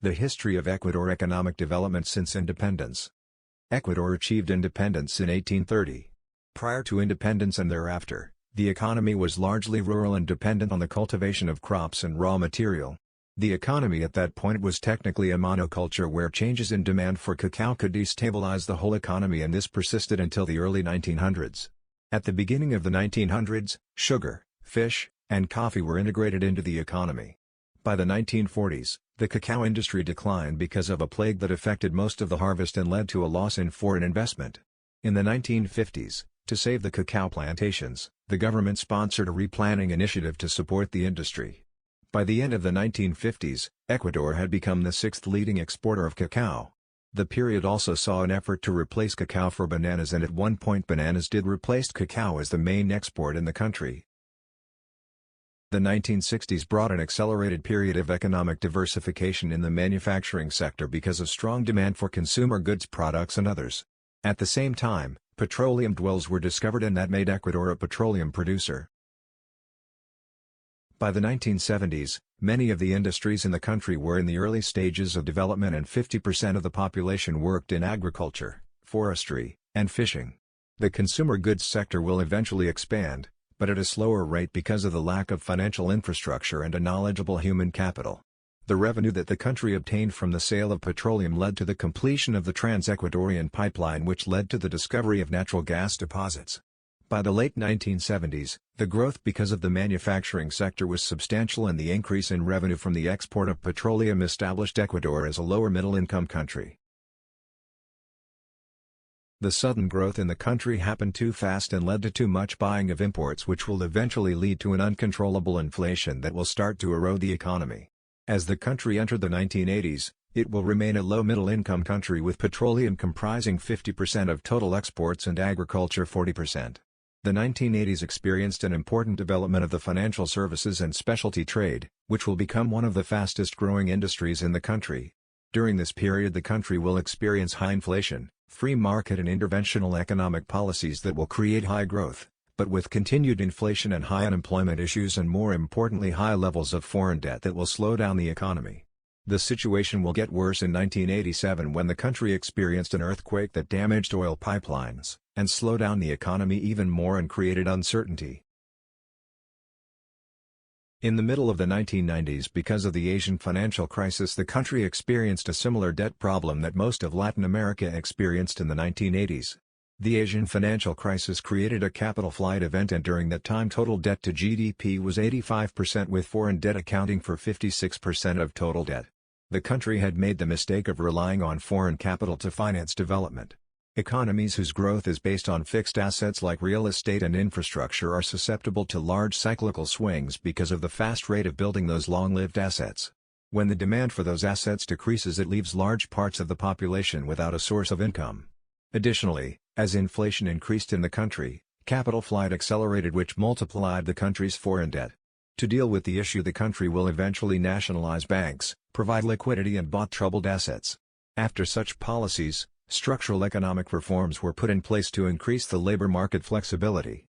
The history of Ecuador economic development since independence. Ecuador achieved independence in 1830. Prior to independence and thereafter, the economy was largely rural and dependent on the cultivation of crops and raw material. The economy at that point was technically a monoculture where changes in demand for cacao could destabilize the whole economy, and this persisted until the early 1900s. At the beginning of the 1900s, sugar, fish, and coffee were integrated into the economy. By the 1940s, the cacao industry declined because of a plague that affected most of the harvest and led to a loss in foreign investment. In the 1950s, to save the cacao plantations, the government sponsored a replanting initiative to support the industry. By the end of the 1950s, Ecuador had become the sixth leading exporter of cacao. The period also saw an effort to replace cacao for bananas, and at one point bananas did replace cacao as the main export in the country. The 1960s brought an accelerated period of economic diversification in the manufacturing sector because of strong demand for consumer goods products and others. At the same time, petroleum wells were discovered, and that made Ecuador a petroleum producer. By the 1970s, many of the industries in the country were in the early stages of development, and 50% of the population worked in agriculture, forestry, and fishing. The consumer goods sector will eventually expand, but at a slower rate because of the lack of financial infrastructure and a knowledgeable human capital. The revenue that the country obtained from the sale of petroleum led to the completion of the Trans-Ecuadorian Pipeline, which led to the discovery of natural gas deposits. By the late 1970s, the growth because of the manufacturing sector was substantial, and the increase in revenue from the export of petroleum established Ecuador as a lower middle-income country. The sudden growth in the country happened too fast and led to too much buying of imports, which will eventually lead to an uncontrollable inflation that will start to erode the economy. As the country entered the 1980s, it will remain a low middle-income country, with petroleum comprising 50% of total exports and agriculture 40%. The 1980s experienced an important development of the financial services and specialty trade, which will become one of the fastest-growing industries in the country. During this period, the country will experience high inflation, free market and interventional economic policies that will create high growth, but with continued inflation and high unemployment issues, and more importantly high levels of foreign debt that will slow down the economy. The situation will get worse in 1987 when the country experienced an earthquake that damaged oil pipelines, and slowed down the economy even more and created uncertainty. In the middle of the 1990s, because of the Asian financial crisis, the country experienced a similar debt problem that most of Latin America experienced in the 1980s. The Asian financial crisis created a capital flight event, and during that time total debt to GDP was 85%, with foreign debt accounting for 56% of total debt. The country had made the mistake of relying on foreign capital to finance development. Economies whose growth is based on fixed assets like real estate and infrastructure are susceptible to large cyclical swings because of the fast rate of building those long-lived assets. When the demand for those assets decreases, it leaves large parts of the population without a source of income. Additionally, as inflation increased in the country, capital flight accelerated, which multiplied the country's foreign debt. To deal with the issue, the country will eventually nationalize banks, provide liquidity, and bought troubled assets. After such policies, structural economic reforms were put in place to increase the labor market flexibility.